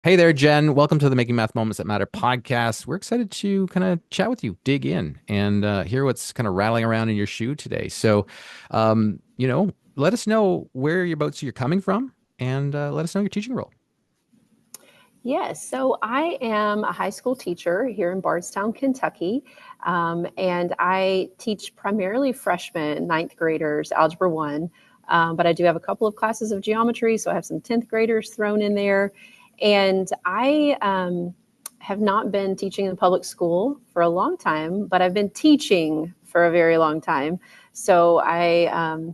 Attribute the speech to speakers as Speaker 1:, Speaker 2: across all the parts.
Speaker 1: Hey there, Jen. Welcome to the Making Math Moments That Matter podcast. We're excited to kind of chat with you, dig in, and hear what's kind of rattling around in your shoe today. Let us know where you're coming from, and let us know your teaching role.
Speaker 2: Yes, so I am a high school teacher here in Bardstown, Kentucky, and I teach primarily freshmen, ninth graders, Algebra 1, but I do have a couple of classes of geometry, so I have some 10th graders thrown in there. And I have not been teaching in public school for a long time, but I've been teaching for a very long time. So I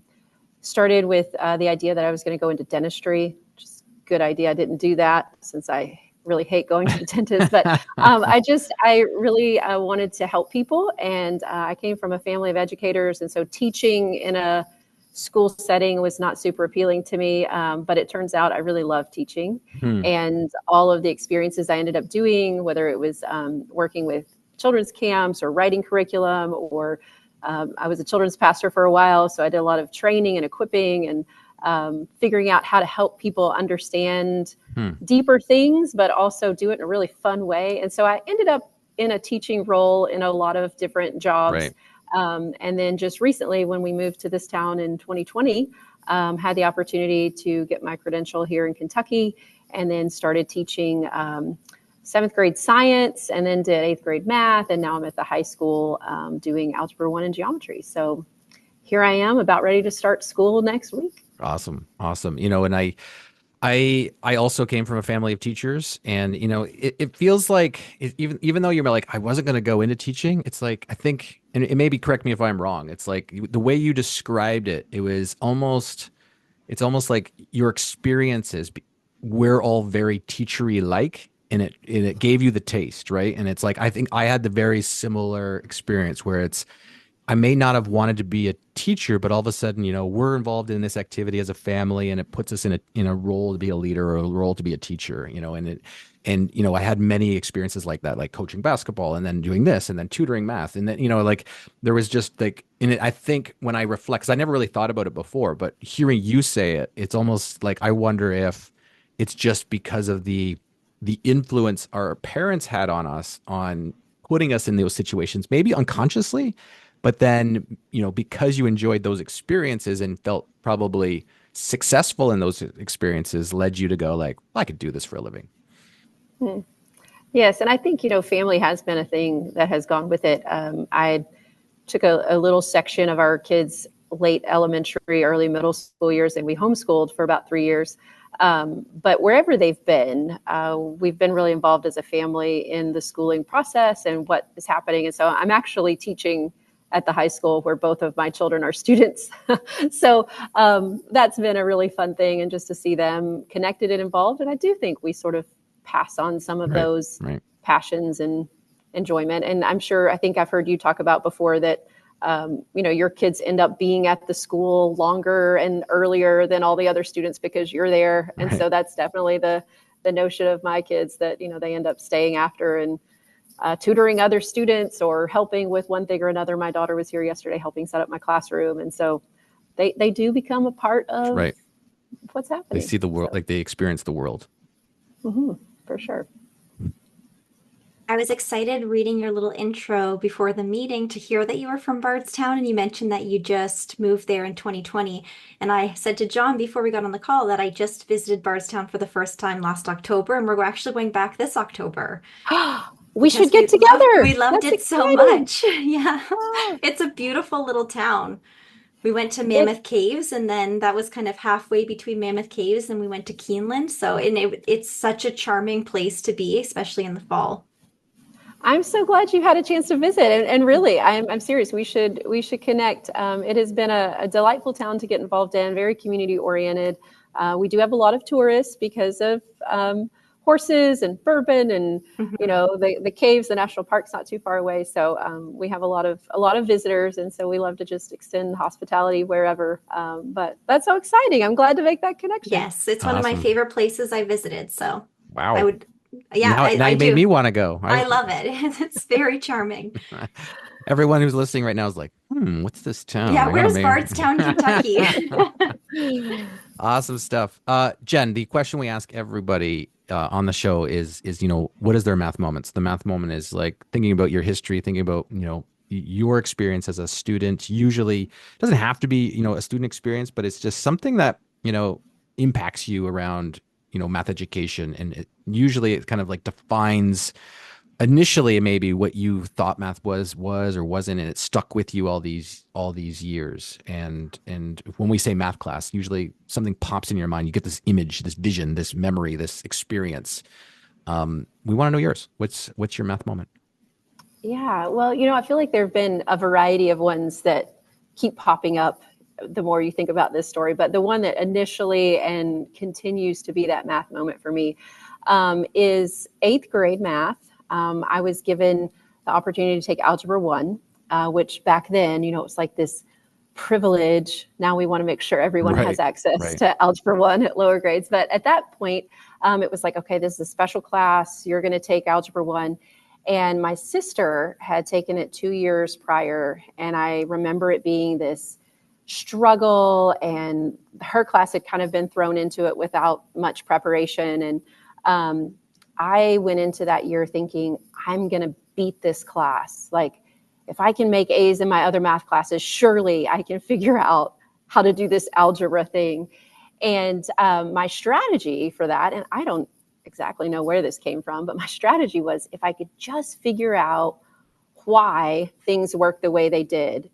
Speaker 2: started with the idea that I was going to go into dentistry. Just good idea. I didn't do that since I really hate going to the dentist, but I really wanted to help people, and I came from a family of educators, and so teaching in a school setting was not super appealing to me. But it turns out I really love teaching,
Speaker 1: Hmm.
Speaker 2: and all of the experiences I ended up doing, whether it was working with children's camps or writing curriculum or I was a children's pastor for a while, so I did a lot of training and equipping and figuring out how to help people understand
Speaker 1: Hmm.
Speaker 2: deeper things, but also do it in a really fun way. And so I ended up in a teaching role in a lot of different jobs.
Speaker 1: Right.
Speaker 2: And then just recently, when we moved to this town in 2020, had the opportunity to get my credential here in Kentucky and then started teaching seventh grade science and then did eighth grade math. And now I'm at the high school doing Algebra 1 and geometry. So here I am about ready to start school next week.
Speaker 1: Awesome. Awesome. And I also came from a family of teachers, and it feels like even though you're like I wasn't going to go into teaching, it's like I think, and it maybe correct me if I'm wrong. It's like the way you described it, it's almost like your experiences we're all very teachery like, and it gave you the taste, right? And it's like I think I had the very similar experience where it's I may not have wanted to be a teacher, but all of a sudden, we're involved in this activity as a family, and it puts us in a role to be a leader or a role to be a teacher, I had many experiences like that, like coaching basketball and then doing this and then tutoring math. And then, like there was just like in it, I think when I reflect, because I never really thought about it before, but hearing you say it, it's almost like I wonder if it's just because of the influence our parents had on us on putting us in those situations, maybe unconsciously, but then, because you enjoyed those experiences and felt probably successful in those experiences, led you to go like, well, I could do this for a living.
Speaker 2: Hmm. Yes, and I think family has been a thing that has gone with it. I took a little section of our kids' late elementary, early middle school years, and we homeschooled for about 3 years. But wherever they've been, we've been really involved as a family in the schooling process and what is happening. And so I'm actually teaching at the high school where both of my children are students. So that's been a really fun thing, and just to see them connected and involved. And I do think we sort of pass on some of
Speaker 1: Right.
Speaker 2: those
Speaker 1: Right.
Speaker 2: passions and enjoyment. And I think I've heard you talk about before that your kids end up being at the school longer and earlier than all the other students because you're there. And
Speaker 1: Right.
Speaker 2: so that's definitely the notion of my kids, that they end up staying after and tutoring other students or helping with one thing or another. My daughter was here yesterday helping set up my classroom, and so they do become a part of
Speaker 1: Right.
Speaker 2: what's
Speaker 1: They
Speaker 2: happening.
Speaker 1: see the world,
Speaker 2: So
Speaker 1: like they experience the world.
Speaker 2: for sure.
Speaker 3: I was excited reading your little intro before the meeting to hear that you were from Bardstown, and you mentioned that you just moved there in 2020. And I said to John before we got on the call that I just visited Bardstown for the first time last October, and we're actually going back this October
Speaker 2: We should
Speaker 3: because
Speaker 2: get
Speaker 3: we
Speaker 2: together.
Speaker 3: loved
Speaker 2: That's
Speaker 3: it so
Speaker 2: exciting.
Speaker 3: much. Yeah.
Speaker 2: Oh,
Speaker 3: It's a beautiful little town. We went to
Speaker 2: it
Speaker 3: Mammoth Caves, and then that was kind of halfway between Mammoth Caves, and we went to Keeneland. So, it's such a charming place to be, especially in the fall.
Speaker 2: I'm so glad you had a chance to visit, and really, I'm serious. We should connect. It has been a delightful town to get involved in, very community oriented. We do have a lot of tourists because of horses and bourbon, and
Speaker 3: Mhm.
Speaker 2: the caves, the national park's not too far away. So we have a lot of visitors, and so we love to just extend hospitality wherever. But that's so exciting. I'm glad to make that connection.
Speaker 3: Yes, it's one of my
Speaker 1: Awesome.
Speaker 3: favorite places I visited. So I
Speaker 1: Wow.
Speaker 3: would, yeah,
Speaker 1: Now
Speaker 3: I
Speaker 1: you made
Speaker 3: do.
Speaker 1: me want to go.
Speaker 3: I love it. It's very charming.
Speaker 1: Everyone who's listening right now is like, what's this town?
Speaker 3: Yeah,
Speaker 1: I gotta
Speaker 3: where's
Speaker 1: make
Speaker 3: Bardstown, Kentucky?
Speaker 1: awesome stuff. Jen, the question we ask everybody on the show is, what is their math moments? The math moment is like thinking about your history, thinking about, your experience as a student. Usually it doesn't have to be, a student experience, but it's just something that, impacts you around, math education. And usually it kind of like defines initially maybe what you thought math was or wasn't, and it stuck with you all these years. And when we say math class, usually something pops in your mind. You get this image, this vision, this memory, this experience. We want to know yours. What's your math moment?
Speaker 2: Yeah, well, I feel like there have been a variety of ones that keep popping up the more you think about this story. But the one that initially and continues to be that math moment for me is eighth grade math. I was given the opportunity to take Algebra 1, which back then, it was like this privilege. Now we want to make sure everyone has access to Algebra 1 at lower grades. But at that point, it was like, okay, this is a special class. You're going to take Algebra 1. And my sister had taken it 2 years prior. And I remember it being this struggle, and her class had kind of been thrown into it without much preparation. And I went into that year thinking, I'm going to beat this class. Like, if I can make A's in my other math classes, surely I can figure out how to do this algebra thing. And my strategy for that, and I don't exactly know where this came from, but my strategy was, if I could just figure out why things work the way they did,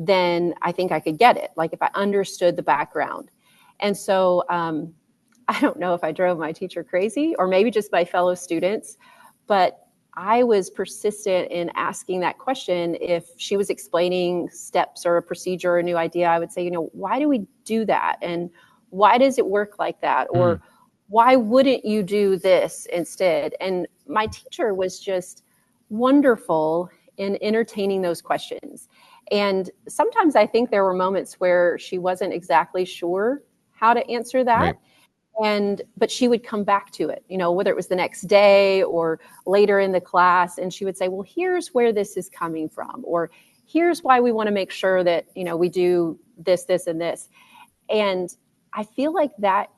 Speaker 2: then I think I could get it. Like, if I understood the background. And so I don't know if I drove my teacher crazy or maybe just my fellow students, but I was persistent in asking that question. If she was explaining steps or a procedure or a new idea, I would say, why do we do that? And why does it work like that? Or why wouldn't you do this instead? And my teacher was just wonderful in entertaining those questions. And sometimes I think there were moments where she wasn't exactly sure how to answer that. But she would come back to it, whether it was the next day or later in the class. And she would say, well, here's where this is coming from, or here's why we want to make sure that, we do this, this, and this. And I feel like that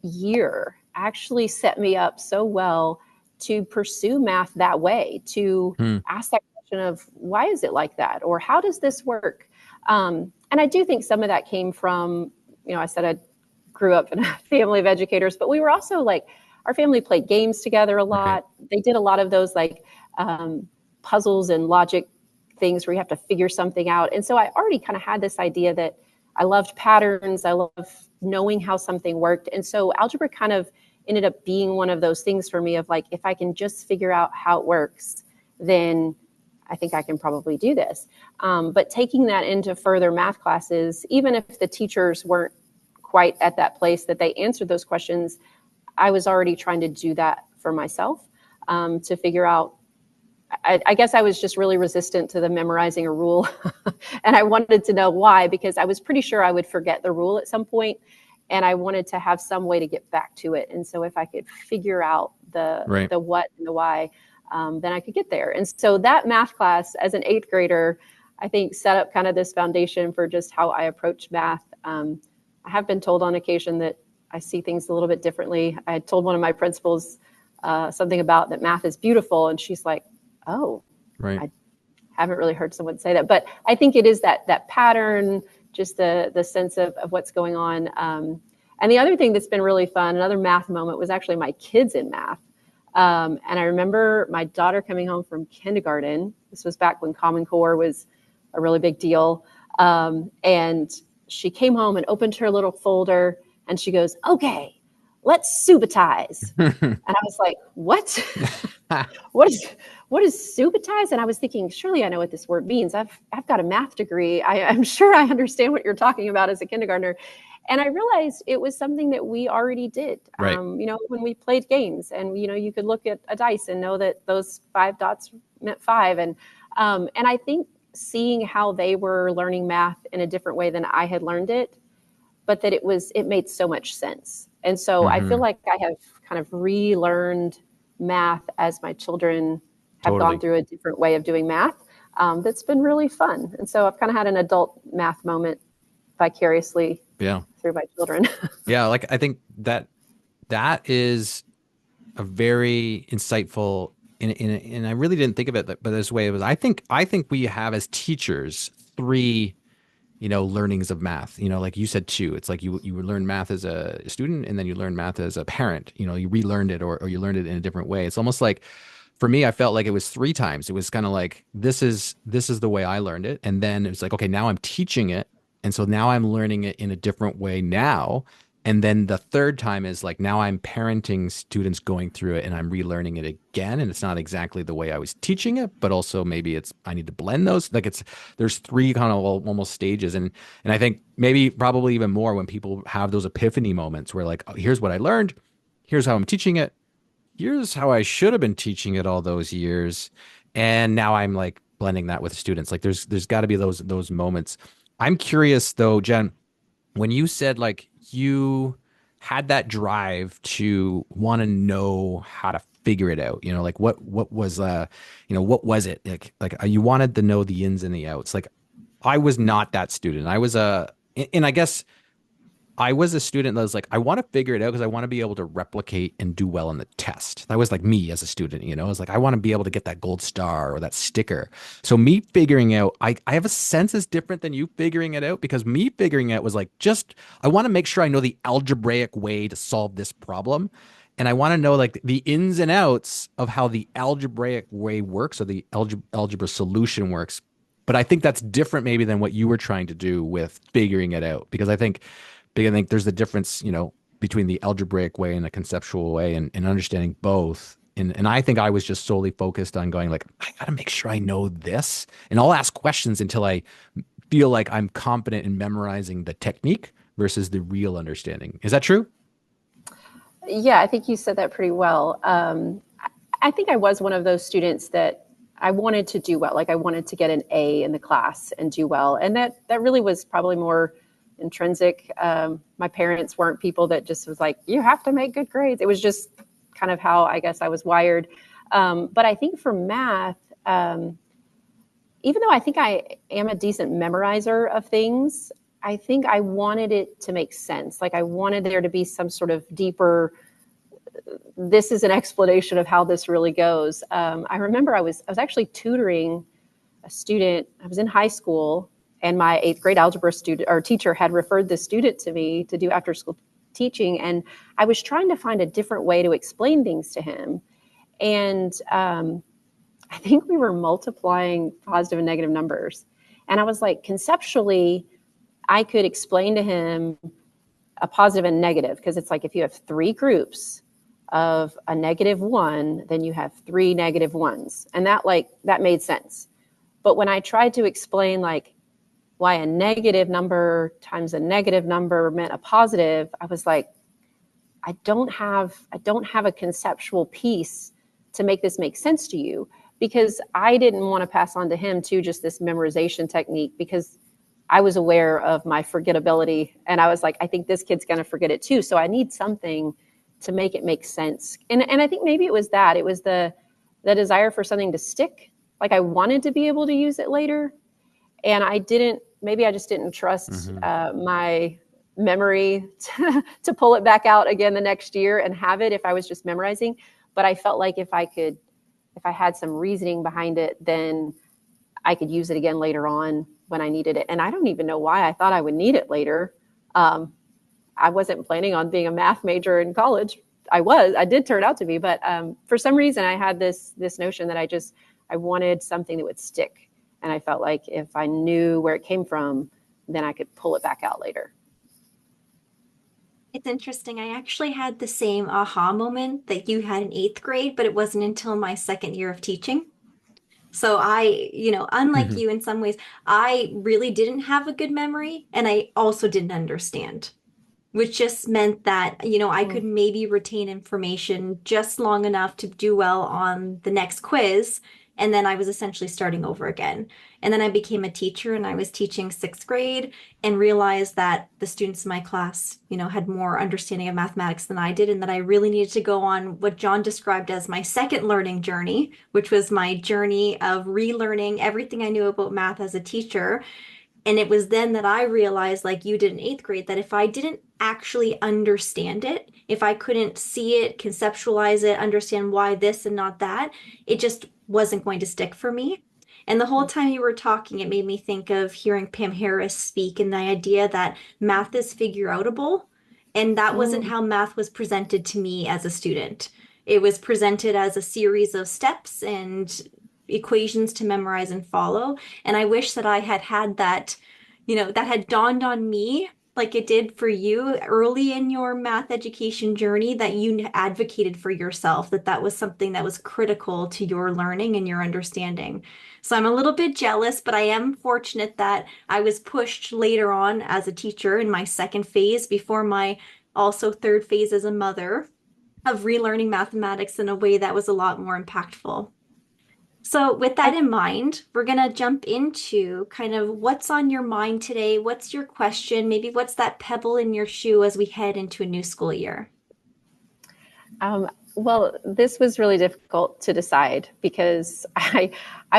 Speaker 2: year actually set me up so well to pursue math that way, to ask that question of, why is it like that? Or how does this work? And I do think some of that came from, I said I grew up in a family of educators, but we were also like, our family played games together a lot. They did a lot of those like puzzles and logic things where you have to figure something out. And so I already kind of had this idea that I loved patterns. I love knowing how something worked. And so algebra kind of ended up being one of those things for me of like, if I can just figure out how it works, then I think I can probably do this. But taking that into further math classes, even if the teachers weren't quite at that place that they answered those questions, I was already trying to do that for myself, to figure out. I guess I was just really resistant to the memorizing a rule. And I wanted to know why, because I was pretty sure I would forget the rule at some point, and I wanted to have some way to get back to it. And so if I could figure out the what and the why, then I could get there. And so that math class as an eighth grader, I think set up kind of this foundation for just how I approach math. I have been told on occasion that I see things a little bit differently. I had told one of my principals something about that math is beautiful, and she's like, oh, I haven't really heard someone say that. But I think it is that pattern, just the sense of what's going on. And the other thing that's been really fun, another math moment, was actually my kids in math. And I remember my daughter coming home from kindergarten. This was back when Common Core was a really big deal. And she came home and opened her little folder, and she goes, okay, let's subitize. And I was like, what? What is subitize? And I was thinking, surely I know what this word means. I've got a math degree. I'm sure I understand what you're talking about as a kindergartner. And I realized it was something that we already did. When we played games, and you could look at a dice and know that those 5 dots meant 5. And I think seeing how they were learning math in a different way than I had learned it, but that it made so much sense. And so I feel like I have kind of relearned math as my children have gone through a different way of doing math. That's been really fun. And so I've kind of had an adult math moment vicariously through my children.
Speaker 1: Like I think that is a very insightful, and I really didn't think of it, but this way it was. I think we have as teachers three, learnings of math. Like you said two. It's like you learn math as a student, and then you learn math as a parent. You relearned it, or you learned it in a different way. It's almost like for me, I felt like it was three times. It was kind of like this is the way I learned it, and then it was like, okay, now I'm teaching it, and so now I'm learning it in a different way now. And then the third time is like now I'm parenting students going through it and I'm relearning it again. And it's not exactly the way I was teaching it, but also maybe I need to blend those. Like there's three kind of almost stages. And I think maybe probably even more when people have those epiphany moments where like, oh, here's what I learned. Here's how I'm teaching it. Here's how I should have been teaching it all those years. And now I'm like blending that with students. Like there's got to be those moments. I'm curious though, Jen, when you said like you had that drive to want to know how to figure it out, like what was what was it like you wanted to know the ins and the outs. Like I was not that student. I was and I guess I was a student that was like, I want to figure it out because I want to be able to replicate and do well in the test. That was like me as a student, I was like, I want to be able to get that gold star or that sticker. So me figuring out, I have a sense is different than you figuring it out because me figuring it was like, I want to make sure I know the algebraic way to solve this problem. And I want to know like the ins and outs of how the algebraic way works or the algebra solution works. But I think that's different maybe than what you were trying to do with figuring it out because I think there's the difference, between the algebraic way and the conceptual way and understanding both. And I think I was just solely focused on going like, I got to make sure I know this. And I'll ask questions until I feel like I'm confident in memorizing the technique versus the real understanding. Is that true?
Speaker 2: Yeah, I think you said that pretty well. I think I was one of those students that I wanted to do well. Like I wanted to get an A in the class and do well. And that really was probably more intrinsic. My parents weren't people that just was like, you have to make good grades. It was just kind of how I guess I was wired. But I think for math, even though I think I am a decent memorizer of things, I think I wanted it to make sense. Like I wanted there to be some sort of deeper, this is an explanation of how this really goes. I remember I was actually tutoring a student. I was in high school and my eighth grade algebra student or teacher had referred this student to me to do after school teaching. And I was trying to find a different way to explain things to him. And I think we were multiplying positive and negative numbers. And I was like, conceptually, I could explain to him a positive and negative, because it's like if you have three groups of a -1, then you have three -1s. And that made sense. But when I tried to explain like why a negative number times a negative number meant a positive, I was like, I don't have a conceptual piece to make this make sense to you, because I didn't want to pass on to him too just this memorization technique, because I was aware of my forgettability and I was like, I think this kid's going to forget it too. So I need something to make it make sense. And I think maybe it was the desire for something to stick. Like I wanted to be able to use it later. And maybe I just didn't trust my memory to pull it back out again the next year and have it if I was just memorizing. But I felt like if I had some reasoning behind it, then I could use it again later on when I needed it. And I don't even know why I thought I would need it later. I wasn't planning on being a math major in college. I did turn out to be, but for some reason I had this notion that I wanted something that would stick. And I felt like if I knew where it came from, then I could pull it back out later.
Speaker 3: It's interesting. I actually had the same aha moment that you had in eighth grade, but it wasn't until my second year of teaching. So unlike you in some ways, I really didn't have a good memory and I also didn't understand, which just meant that, I could maybe retain information just long enough to do well on the next quiz. And then I was essentially starting over again. And then I became a teacher and I was teaching sixth grade and realized that the students in my class, had more understanding of mathematics than I did. And that I really needed to go on what John described as my second learning journey, which was my journey of relearning everything I knew about math as a teacher. And it was then that I realized, like you did in eighth grade, that if I didn't actually understand it, if I couldn't see it, conceptualize it, understand why this and not that, it just wasn't going to stick for me. And the whole time you were talking, it made me think of hearing Pam Harris speak and the idea that math is figure outable. And that wasn't
Speaker 2: Mm.
Speaker 3: how math was presented to me as a student. It was presented as a series of steps and equations to memorize and follow. And I wish that I had had that, that had dawned on me like it did for you early in your math education journey, that you advocated for yourself, that that was something that was critical to your learning and your understanding. So I'm a little bit jealous, but I am fortunate that I was pushed later on as a teacher in my second phase before my also third phase as a mother of relearning mathematics in a way that was a lot more impactful. So, with that
Speaker 2: I
Speaker 3: in mind, we're going to jump into kind of what's on your mind today. What's your question? Maybe what's that pebble in your shoe as we head into a new school year?
Speaker 2: Well, this was really difficult to decide because I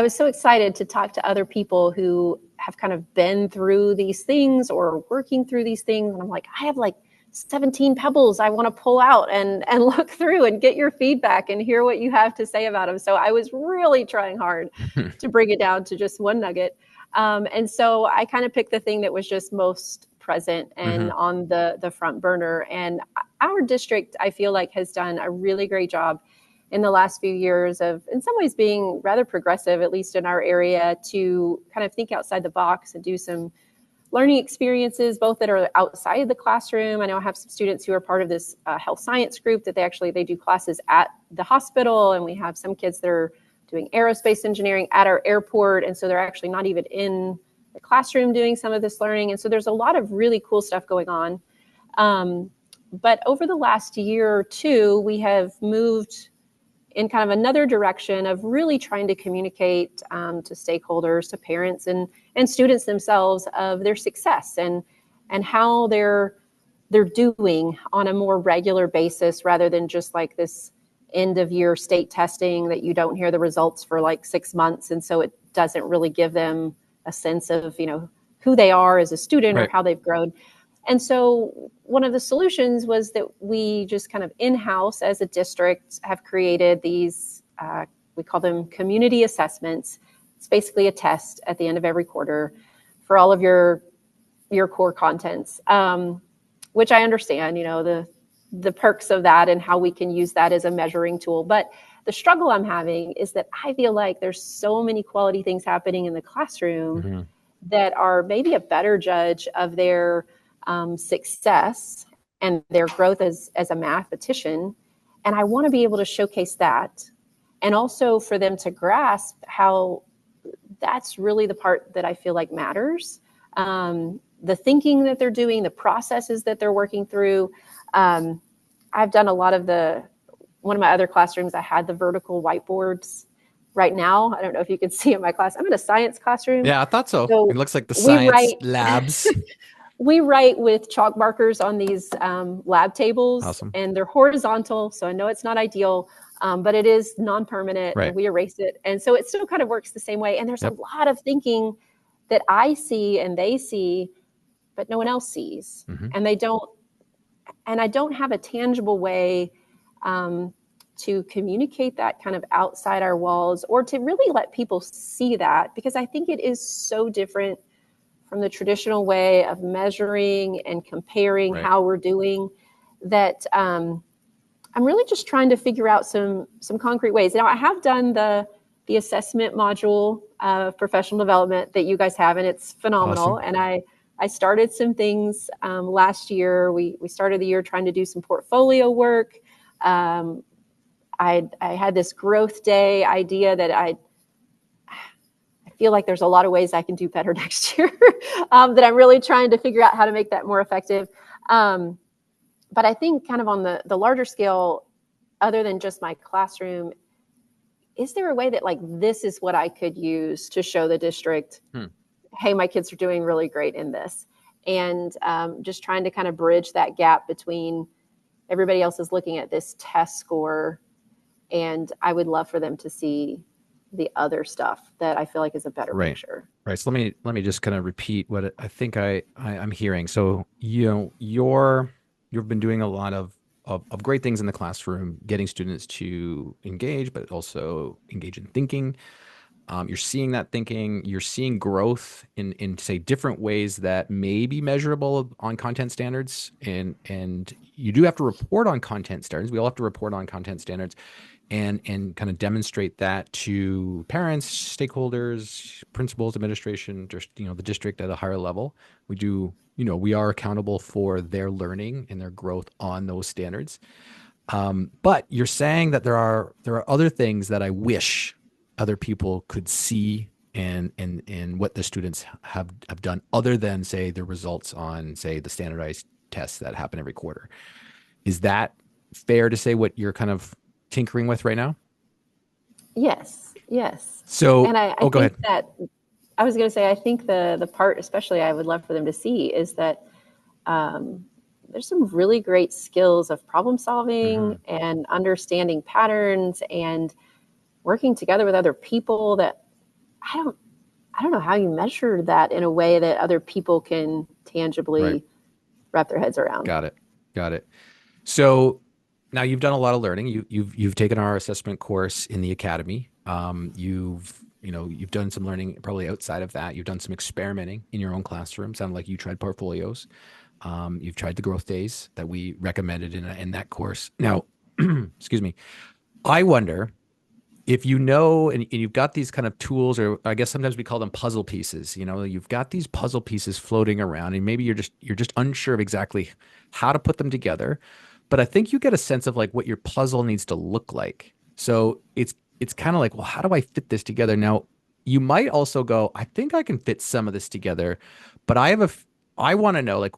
Speaker 2: was so excited to talk to other people who have kind of been through these things or working through these things. And I'm like, I have like 17 pebbles I want to pull out and look through and get your feedback and hear what you have to say about them. So I was really trying hard to bring it down to just one nugget. And so I kind of picked the thing that was just most present and on the front burner. And our district, I feel like, has done a really great job in the last few years of, in some ways, being rather progressive, at least in our area, to kind of think outside the box and do some learning experiences, both that are outside the classroom. I know I have some students who are part of this health science group that they do classes at the hospital, and we have some kids that are doing aerospace engineering at our airport, and so they're actually not even in the classroom doing some of this learning. And so there's a lot of really cool stuff going on. But over the last year or two, we have moved in kind of another direction of really trying to communicate to stakeholders, to parents and students themselves of their success and how they're doing on a more regular basis, rather than just like this end of year state testing that you don't hear the results for like 6 months. And so it doesn't really give them a sense of, who they are as a student or
Speaker 1: Right.
Speaker 2: how they've grown. And so one of the solutions was that we just kind of in-house as a district have created these, we call them community assessments. It's basically a test at the end of every quarter for all of your core contents, which I understand, the perks of that and how we can use that as a measuring tool. But the struggle I'm having is that I feel like there's so many quality things happening in the classroom that are maybe a better judge of their success and their growth as a mathematician. And I want to be able to showcase that, and also for them to grasp how that's really the part that I feel like matters. The thinking that they're doing, the processes that they're working through. I've done a lot of one of my other classrooms, I had the vertical whiteboards. Right now, I don't know if you can see in my class, I'm in a science classroom.
Speaker 1: Yeah, I thought so.
Speaker 2: So
Speaker 1: It looks like the
Speaker 2: we
Speaker 1: science
Speaker 2: write
Speaker 1: labs.
Speaker 2: we write with chalk markers on these lab tables,
Speaker 1: Awesome.
Speaker 2: and they're horizontal. So I know it's not ideal, but it is non-permanent,
Speaker 1: Right.
Speaker 2: and we erase it. And so it still kind of works the same way. And there's
Speaker 1: Yep.
Speaker 2: a lot of thinking that I see and they see, but no one else sees. And they don't, and I don't have a tangible way to communicate that kind of outside our walls, or to really let people see that, because I think it is so different from the traditional way of measuring and comparing
Speaker 1: Right.
Speaker 2: how we're doing, that I'm really just trying to figure out some concrete ways. Now, I have done the assessment module of professional development that you guys have, and it's phenomenal.
Speaker 1: Awesome.
Speaker 2: And I started some things last year. We started the year trying to do some portfolio work. I had this growth day idea that I feel like there's a lot of ways I can do better next year that I'm really trying to figure out how to make that more effective. But I think kind of on the larger scale, other than just my classroom, is there a way that like this is what I could use to show the district, hey, my kids are doing really great in this? And just trying to kind of bridge that gap between everybody else is looking at this test score, and I would love for them to see the other stuff that I feel like is a better
Speaker 1: Right.
Speaker 2: picture.
Speaker 1: Right. So let me just kind of repeat what I think I'm hearing. So, you've been doing a lot of great things in the classroom, getting students to engage, but also engage in thinking. You're seeing that thinking, you're seeing growth in say different ways that may be measurable on content standards. And you do have to report on content standards. We all have to report on content standards and kind of demonstrate that to parents, stakeholders, principals, administration, just, the district at a higher level. We do, we are accountable for their learning and their growth on those standards. But you're saying that there are other things that I wish other people could see and what the students have done other than say the results on say the standardized tests that happen every quarter. Is that fair to say what you're kind of tinkering with right now?
Speaker 2: Yes, yes.
Speaker 1: So,
Speaker 2: And I
Speaker 1: go
Speaker 2: think
Speaker 1: ahead.
Speaker 2: that I was going to say, I think the part, especially I would love for them to see is that there's some really great skills of problem solving and understanding patterns and working together with other people that I don't know how you measure that in a way that other people can tangibly
Speaker 1: Right.
Speaker 2: wrap their heads around.
Speaker 1: Got it. So now you've done a lot of learning. You've taken our assessment course in the academy. You've done some learning probably outside of that. You've done some experimenting in your own classroom. Sounded like you tried portfolios. You've tried the growth days that we recommended in that course. Now, excuse me. I wonder if and you've got these kind of tools, or I guess sometimes we call them puzzle pieces. You've got these puzzle pieces floating around, and maybe you're just unsure of exactly how to put them together. But I think you get a sense of like what your puzzle needs to look like. So it's kind of like, well, how do I fit this together? Now, you might also go, I think I can fit some of this together, but I want to know, like,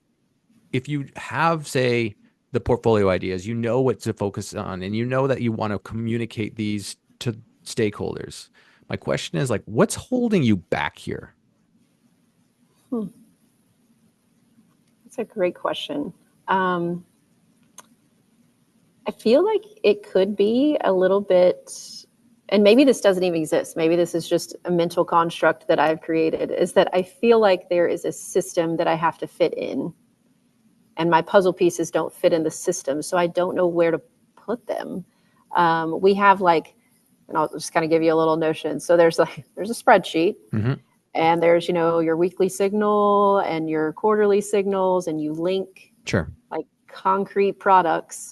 Speaker 1: if you have, say, the portfolio ideas, what to focus on, and that you want to communicate these to stakeholders. My question is, like, what's holding you back here?
Speaker 2: That's a great question. I feel like it could be a little bit, and maybe this doesn't even exist. Maybe this is just a mental construct that I've created, is that I feel like there is a system that I have to fit in, and my puzzle pieces don't fit in the system. So I don't know where to put them. We have and I'll just kind of give you a little notion. So there's a spreadsheet, and there's, your weekly signal and your quarterly signals, and you link like concrete products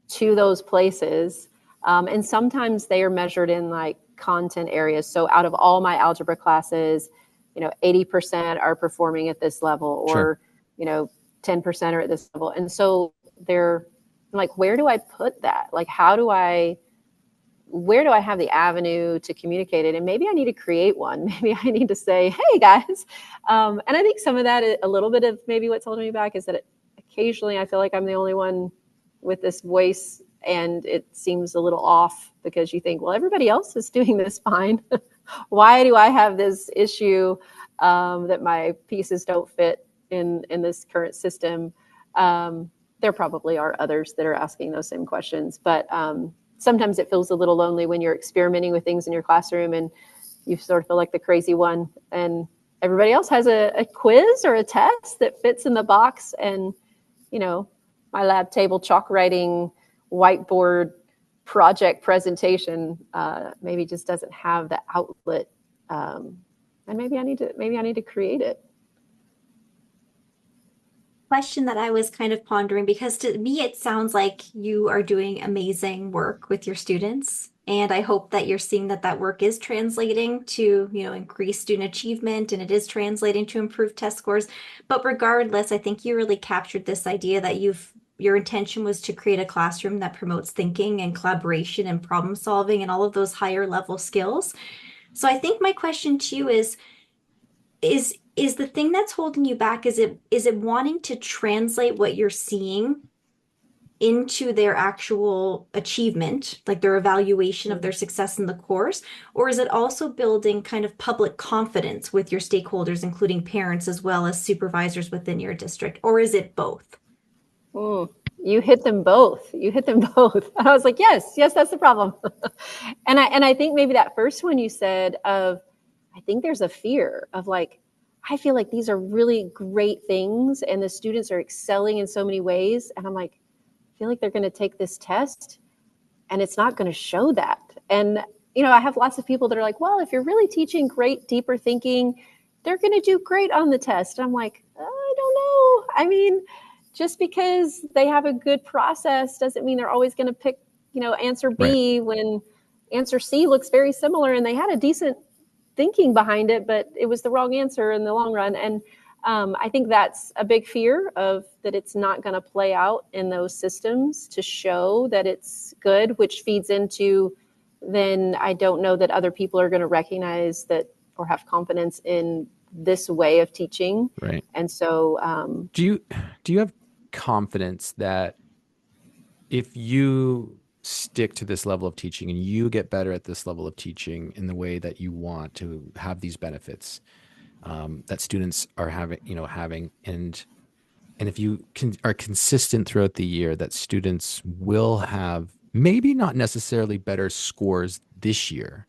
Speaker 2: to those places. And sometimes they are measured in like content areas. So out of all my algebra classes, 80% are performing at this level, or, 10% are at this level. And so they're like, where do I put that? Like, where do I have the avenue to communicate it? And maybe I need to create one. Maybe I need to say, hey guys. And I think some of that, a little bit of maybe what's holding me back is that occasionally I feel like I'm the only one with this voice, and it seems a little off because you think, well, everybody else is doing this fine. Why do I have this issue that my pieces don't fit in this current system? There probably are others that are asking those same questions, but sometimes it feels a little lonely when you're experimenting with things in your classroom and you sort of feel like the crazy one, and everybody else has a quiz or a test that fits in the box. And, my lab table chalk writing whiteboard project presentation maybe just doesn't have the outlet. And maybe I need to create it.
Speaker 3: Question that I was kind of pondering, because to me it sounds like you are doing amazing work with your students, and I hope that you're seeing that work is translating to increase student achievement, and it is translating to improve test scores. But regardless, I think you really captured this idea that your intention was to create a classroom that promotes thinking and collaboration and problem solving and all of those higher level skills. So I think my question to you is the thing that's holding you back, is it wanting to translate what you're seeing into their actual achievement, like their evaluation of their success in the course? Or is it also building kind of public confidence with your stakeholders, including parents as well as supervisors within your district? Or is it both?
Speaker 2: You hit them both. I was like, yes, that's the problem. and I think maybe that first one you said of, I think there's a fear of like, I feel like these are really great things and the students are excelling in so many ways. And I'm like, feel like they're going to take this test and it's not going to show that. And, I have lots of people that are like, well, if you're really teaching great, deeper thinking, they're going to do great on the test. I'm like, I don't know. I mean, just because they have a good process doesn't mean they're always going to pick, answer
Speaker 1: Right.
Speaker 2: B when answer C looks very similar and they had a decent thinking behind it, but it was the wrong answer in the long run. And I think that's a big fear of that it's not going to play out in those systems to show that it's good, which feeds into then I don't know that other people are going to recognize that or have confidence in this way of teaching.
Speaker 1: Right.
Speaker 2: And so,
Speaker 1: Do you have confidence that if you stick to this level of teaching and you get better at this level of teaching in the way that you want to have these benefits that students are having, and if you are consistent throughout the year, that students will have maybe not necessarily better scores this year,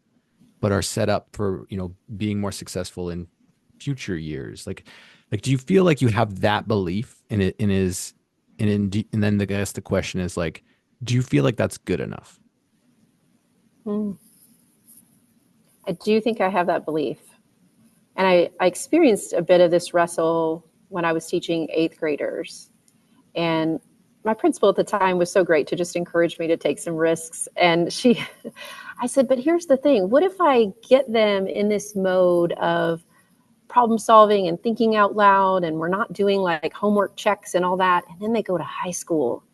Speaker 1: but are set up for being more successful in future years? Like do you feel like you have that belief in it, and then the question is like, do you feel like that's good enough?
Speaker 2: I do think I have that belief. And I experienced a bit of this wrestle when I was teaching eighth graders. And my principal at the time was so great to just encourage me to take some risks. And I said, but here's the thing. What if I get them in this mode of problem solving and thinking out loud, and we're not doing like homework checks and all that, and then they go to high school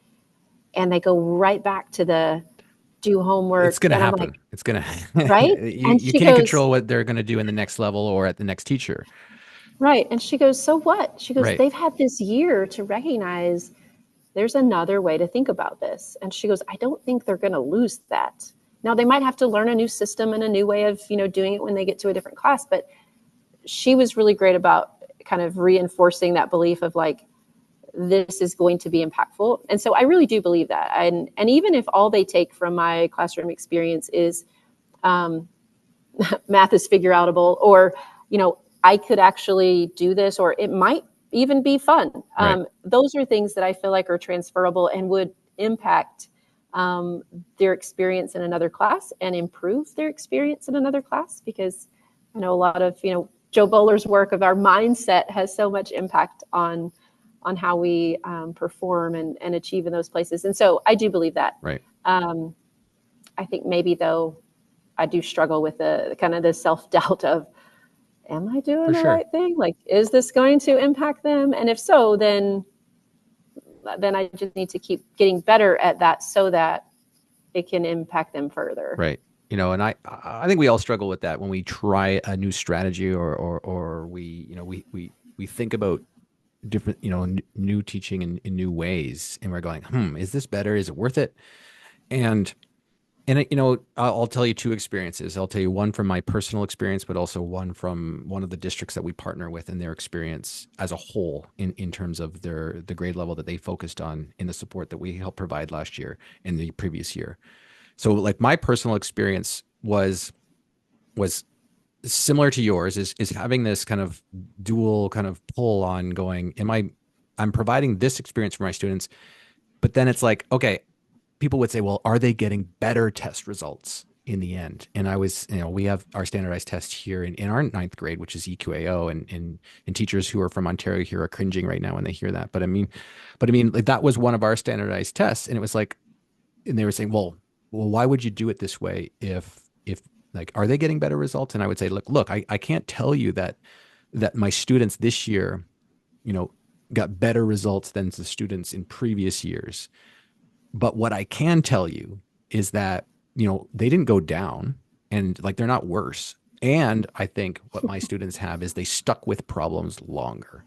Speaker 2: and they go right back to the do
Speaker 1: It's
Speaker 2: homework?
Speaker 1: going to
Speaker 2: And I'm like,
Speaker 1: happen. It's going
Speaker 2: right?
Speaker 1: to,
Speaker 2: And
Speaker 1: you
Speaker 2: she
Speaker 1: can't
Speaker 2: goes,
Speaker 1: control what they're going to do in the next level or at the next teacher.
Speaker 2: right. And she goes, so what? She goes,
Speaker 1: Right.
Speaker 2: they've had this year to recognize there's another way to think about this. And she goes, I don't think they're going to lose that. Now they might have to learn a new system and a new way of, doing it when they get to a different class. But she was really great about kind of reinforcing that belief of like, this is going to be impactful. And so I really do believe that. And even if all they take from my classroom experience is math is figure outable, or, I could actually do this, or it might even be fun.
Speaker 1: Right.
Speaker 2: Those are things that I feel like are transferable and would impact their experience in another class and improve their experience in another class. Because I know a lot of, Joe Bowler's work of our mindset has so much impact on how we perform and achieve in those places. And so I do believe that.
Speaker 1: Right.
Speaker 2: I think maybe though I do struggle with the kind of the self-doubt of, am I doing
Speaker 1: For
Speaker 2: the
Speaker 1: sure.
Speaker 2: right thing? Like, is this going to impact them? And if so, then I just need to keep getting better at that so that it can impact them further.
Speaker 1: Right. And I think we all struggle with that when we try a new strategy, or we think about different, new teaching in new ways, and we're going, is this better? Is it worth it? And I'll tell you two experiences. I'll tell you one from my personal experience, but also one from one of the districts that we partner with, and their experience as a whole in terms of the grade level that they focused on in the support that we helped provide last year and the previous year. So like my personal experience was similar to yours, is having this kind of dual kind of pull on going, I'm providing this experience for my students, but then it's like, okay, people would say, well, are they getting better test results in the end? And I was, we have our standardized test here in our ninth grade, which is EQAO, and teachers who are from Ontario here are cringing right now when they hear that. But I mean, like that was one of our standardized tests. And it was like, and they were saying, well, why would you do it this way? If like, are they getting better results? And I would say, look, I can't tell you that my students this year, got better results than the students in previous years. But what I can tell you is that, they didn't go down, and like, they're not worse. And I think what my students have is they stuck with problems longer.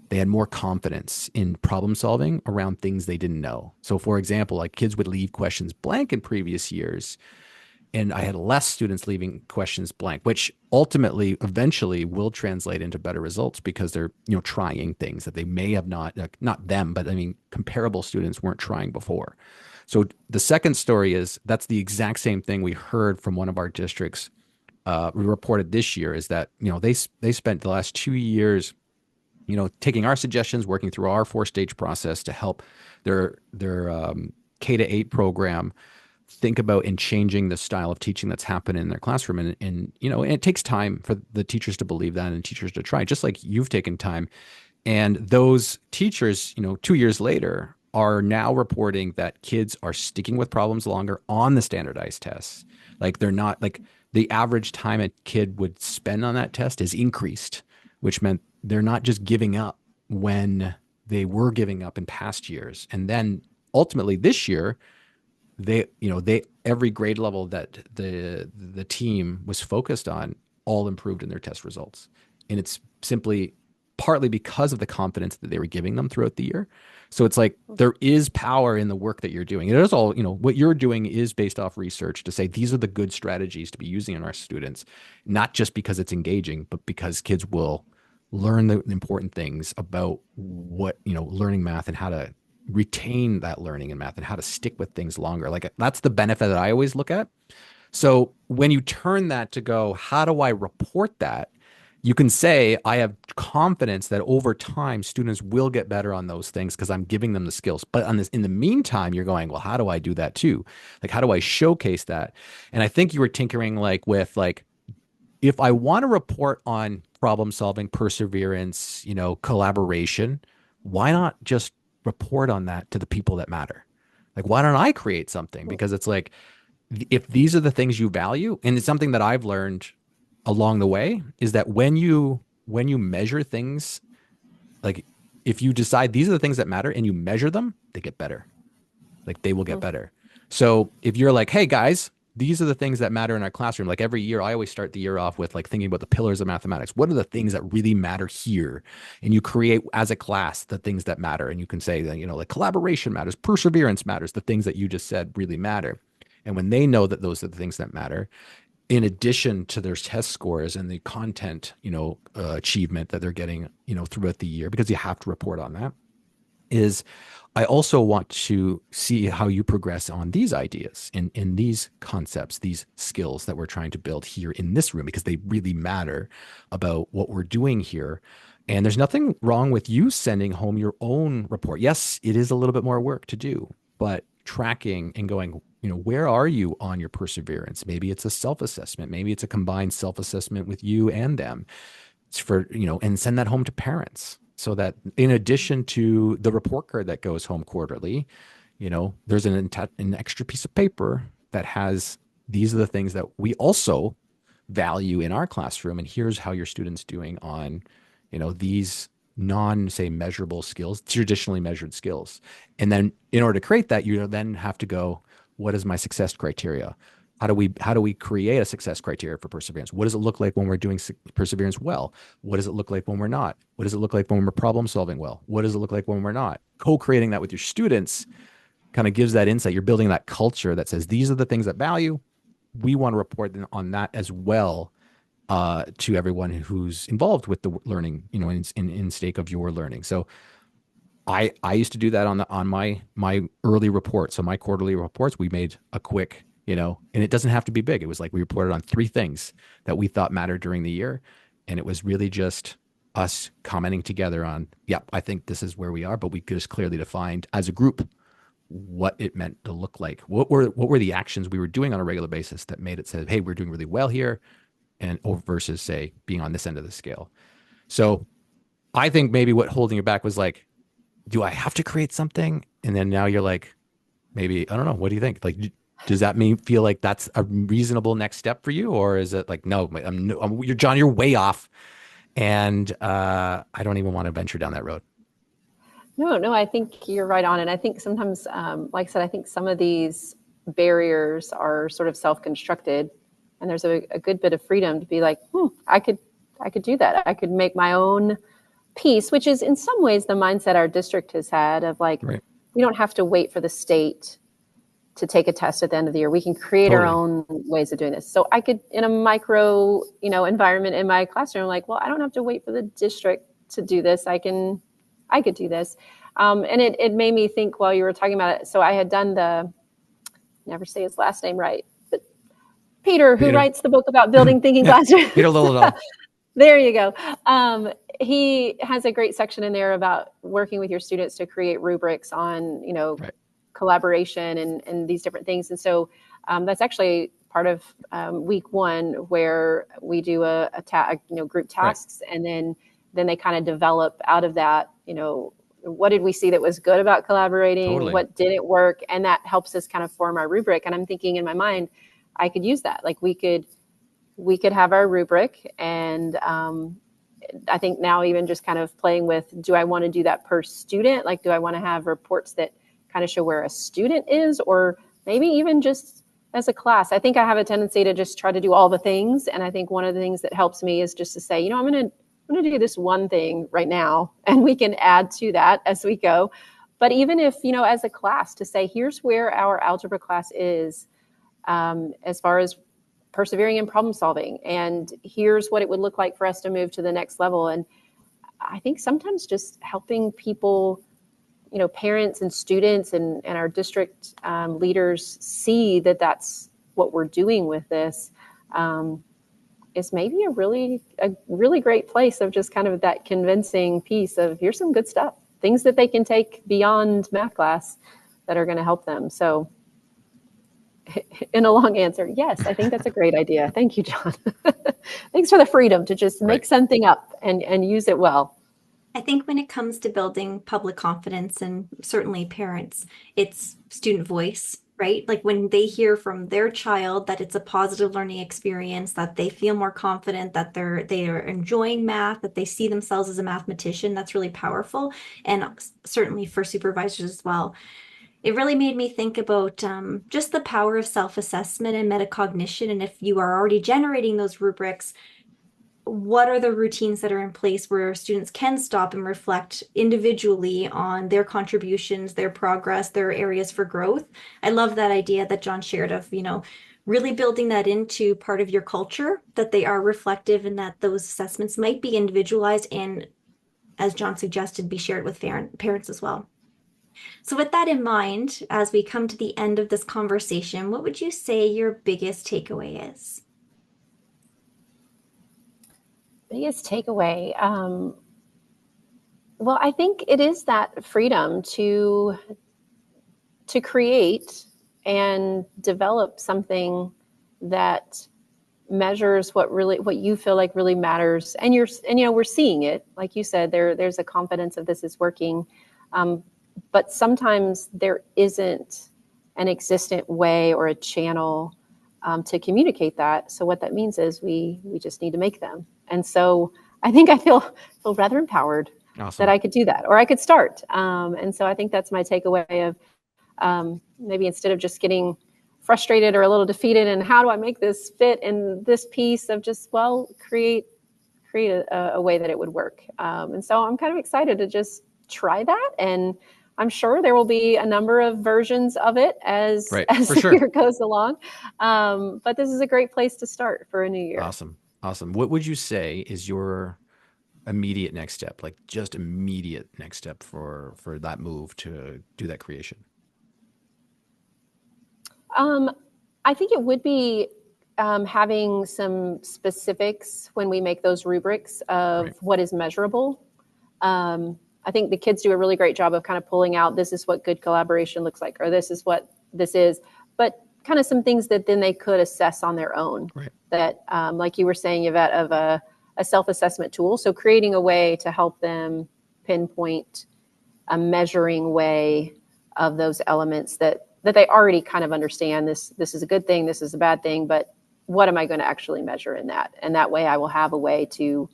Speaker 1: They had more confidence in problem solving around things they didn't know. So for example, like kids would leave questions blank in previous years, and I had less students leaving questions blank, which ultimately, eventually will translate into better results because they're, trying things that they may have not them, but I mean, comparable students weren't trying before. So the second story is that's the exact same thing we heard from one of our districts. We reported this year is that, they spent the last 2 years taking our suggestions, working through our 4-stage process to help their K-8 program think about and changing the style of teaching that's happening in their classroom. And it takes time for the teachers to believe that and teachers to try, just like you've taken time. And those teachers, 2 years later, are now reporting that kids are sticking with problems longer on the standardized tests. Like they're not like the average time a kid would spend on that test is increased, which meant they're not just giving up when they were giving up in past years. And then ultimately this year, they every grade level that the team was focused on all improved in their test results. And it's simply partly because of the confidence that they were giving them throughout the year. So it's like there is power in the work that you're doing. It is all, what you're doing is based off research to say these are the good strategies to be using in our students, not just because it's engaging, but because kids will learn the important things about what, learning math and how to retain that learning in math and how to stick with things longer. Like that's the benefit that I always look at. So when you turn that to go, how do I report that? You can say, I have confidence that over time, students will get better on those things because I'm giving them the skills. But in the meantime, you're going, well, how do I do that too? Like, how do I showcase that? And I think you were tinkering with if I want to report on problem solving, perseverance, collaboration, why not just report on that to the people that matter? Like, why don't I create something? Because it's like, if these are the things you value, and it's something that I've learned along the way, is that when you measure things, like if you decide these are the things that matter and you measure them, they get better. Like they will get better. So if you're like, hey guys, these are the things that matter in our classroom. Like every year, I always start the year off with like thinking about the pillars of mathematics. What are the things that really matter here? And you create as a class the things that matter. And you can say that, like collaboration matters, perseverance matters, the things that you just said really matter. And when they know that those are the things that matter, in addition to their test scores and the content, achievement that they're getting, throughout the year, because you have to report on that, is I also want to see how you progress on these ideas in these concepts, these skills that we're trying to build here in this room, because they really matter about what we're doing here. And there's nothing wrong with you sending home your own report. Yes, it is a little bit more work to do, but tracking and going, where are you on your perseverance? Maybe it's a self-assessment. Maybe it's a combined self-assessment with you and them. It's for, and send that home to parents so that in addition to the report card that goes home quarterly, there's an extra piece of paper that has, these are the things that we also value in our classroom. And here's how your student's doing on, these say measurable skills, traditionally measured skills. And then in order to create that, you then have to go, what is my success criteria? How do we create a success criteria for perseverance? What does it look like when we're doing perseverance well? What does it look like when we're not? What does it look like when we're problem solving well? What does it look like when we're not? Co-creating that with your students kind of gives that insight. You're building that culture that says, these are the things that value. We want to report on that as well, to everyone who's involved with the learning, in stake of your learning. So I used to do that on my early report. So my quarterly reports, we made a quick, and it doesn't have to be big. It was like we reported on 3 things that we thought mattered during the year. And it was really just us commenting together on, I think this is where we are, but we just clearly defined as a group what it meant to look like. What were the actions we were doing on a regular basis that made it say, hey, we're doing really well here, and versus say being on this end of the scale. So I think maybe what holding you back was like, do I have to create something? And then now you're like, maybe, I don't know. What do you think? Like, does that feel like that's a reasonable next step for you? Or is it like, no, you're John, you're way off. And I don't even want to venture down that road.
Speaker 2: No, I think you're right on. And I think sometimes, like I said, I think some of these barriers are sort of self-constructed, and there's a good bit of freedom to be like, I could do that. I could make my own piece, which is in some ways the mindset our district has had of like,
Speaker 1: right,
Speaker 2: we don't have to wait for the state to take a test at the end of the year. We can create our own ways of doing this. So I could, in a micro, environment in my classroom, like, well, I don't have to wait for the district to do this. I could do this. And it made me think while you were talking about it. So I had done never say his last name right, but Peter, who writes the book about building thinking classrooms.
Speaker 1: Peter Lilladall.
Speaker 2: There you go. He has a great section in there about working with your students to create rubrics on,
Speaker 1: Right.
Speaker 2: collaboration and these different things. And so that's actually part of week one, where we do group
Speaker 1: Right.
Speaker 2: tasks, and then they kind of develop out of that, what did we see that was good about collaborating?
Speaker 1: Totally.
Speaker 2: What didn't work? And that helps us kind of form our rubric. And I'm thinking in my mind, I could use that. Like we could have our rubric, and I think now even just kind of playing with, do I want to do that per student? Like, do I want to have reports that kind of show where a student is, or maybe even just as a class? I think I have a tendency to just try to do all the things. And I think one of the things that helps me is just to say, I'm going to do this one thing right now, and we can add to that as we go. But even if, as a class, to say, here's where our algebra class is, as far as persevering in problem solving, and here's what it would look like for us to move to the next level. And I think sometimes just helping people, parents and students and our district leaders see that that's what we're doing with this, is maybe a really great place of just kind of that convincing piece of, here's some good stuff, things that they can take beyond math class that are going to help them. So in a long answer, yes, I think that's a great idea. Thank you, John. Thanks for the freedom to just
Speaker 1: Right.
Speaker 2: make something up and use it well.
Speaker 3: I think when it comes to building public confidence, and certainly parents, it's student voice, right? Like when they hear from their child that it's a positive learning experience, that they feel more confident, that they are enjoying math, that they see themselves as a mathematician, that's really powerful. And certainly for supervisors as well. It really made me think about just the power of self-assessment and metacognition. And if you are already generating those rubrics, what are the routines that are in place where students can stop and reflect individually on their contributions, their progress, their areas for growth? I love that idea that John shared of, really building that into part of your culture, that they are reflective and that those assessments might be individualized and, as John suggested, be shared with parents as well. So with that in mind, as we come to the end of this conversation, what would you say your biggest takeaway is?
Speaker 2: Biggest takeaway. Well, I think it is that freedom to create and develop something that measures what you feel like really matters. And we're seeing it, like you said, there's a confidence of this is working. But sometimes there isn't an existent way or a channel to communicate that. So what that means is we just need to make them. And so I think I feel rather empowered that
Speaker 1: Awesome.
Speaker 2: I could do that, or I could start. And so I think that's my takeaway of maybe instead of just getting frustrated or a little defeated and how do I make this fit in this piece, of just, create a way that it would work. And so I'm kind of excited to just try that. And I'm sure there will be a number of versions of it as
Speaker 1: Right.
Speaker 2: as
Speaker 1: For
Speaker 2: the
Speaker 1: sure.
Speaker 2: year goes along. But this is a great place to start for a new year.
Speaker 1: Awesome. Awesome. What would you say is your immediate next step, like just immediate next step for that move to do that creation?
Speaker 2: Um, I think it would be having some specifics when we make those rubrics of
Speaker 1: Right.
Speaker 2: what is measurable. I think the kids do a really great job of kind of pulling out, this is what good collaboration looks like, or this is what this is, but kind of some things that then they could assess on their own.
Speaker 1: Right.
Speaker 2: That, like you were saying, Yvette, of a self-assessment tool. So creating a way to help them pinpoint a measuring way of those elements that they already kind of understand. This is a good thing, this is a bad thing, but what am I going to actually measure in that? And that way I will have a way to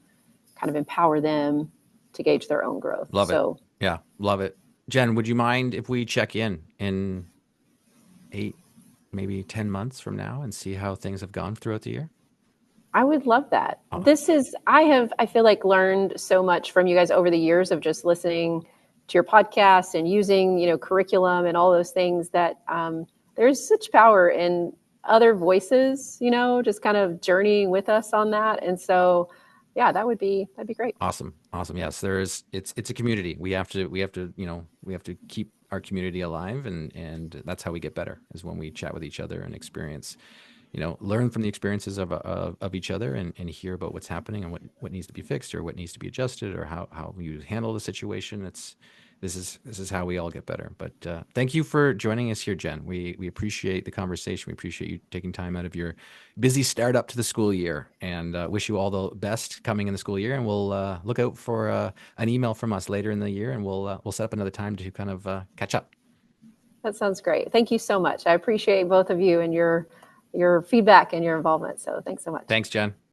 Speaker 2: kind of empower them to gauge their own growth.
Speaker 1: Love it.
Speaker 2: So
Speaker 1: Yeah. Love it. Jen, would you mind if we check in 8, maybe 10 months from now and see how things have gone throughout the year?
Speaker 2: I would love that.
Speaker 1: Oh,
Speaker 2: I feel like learned so much from you guys over the years of just listening to your podcast and using, curriculum and all those things, that there's such power in other voices, just kind of journeying with us on that. And so, yeah, that'd be great.
Speaker 1: awesome. Awesome. Yes, it's a community. We have to keep our community alive, and that's how we get better, is when we chat with each other and experience learn from the experiences of each other and hear about what's happening and what needs to be fixed or what needs to be adjusted or how you handle the situation. This is how we all get better. But thank you for joining us here, Jen. We appreciate the conversation. We appreciate you taking time out of your busy start up to the school year, and wish you all the best coming in the school year. And we'll look out for an email from us later in the year, and we'll set up another time to kind of catch up.
Speaker 2: That sounds great. Thank you so much. I appreciate both of you and your feedback and your involvement. So thanks so much.
Speaker 1: Thanks, Jen.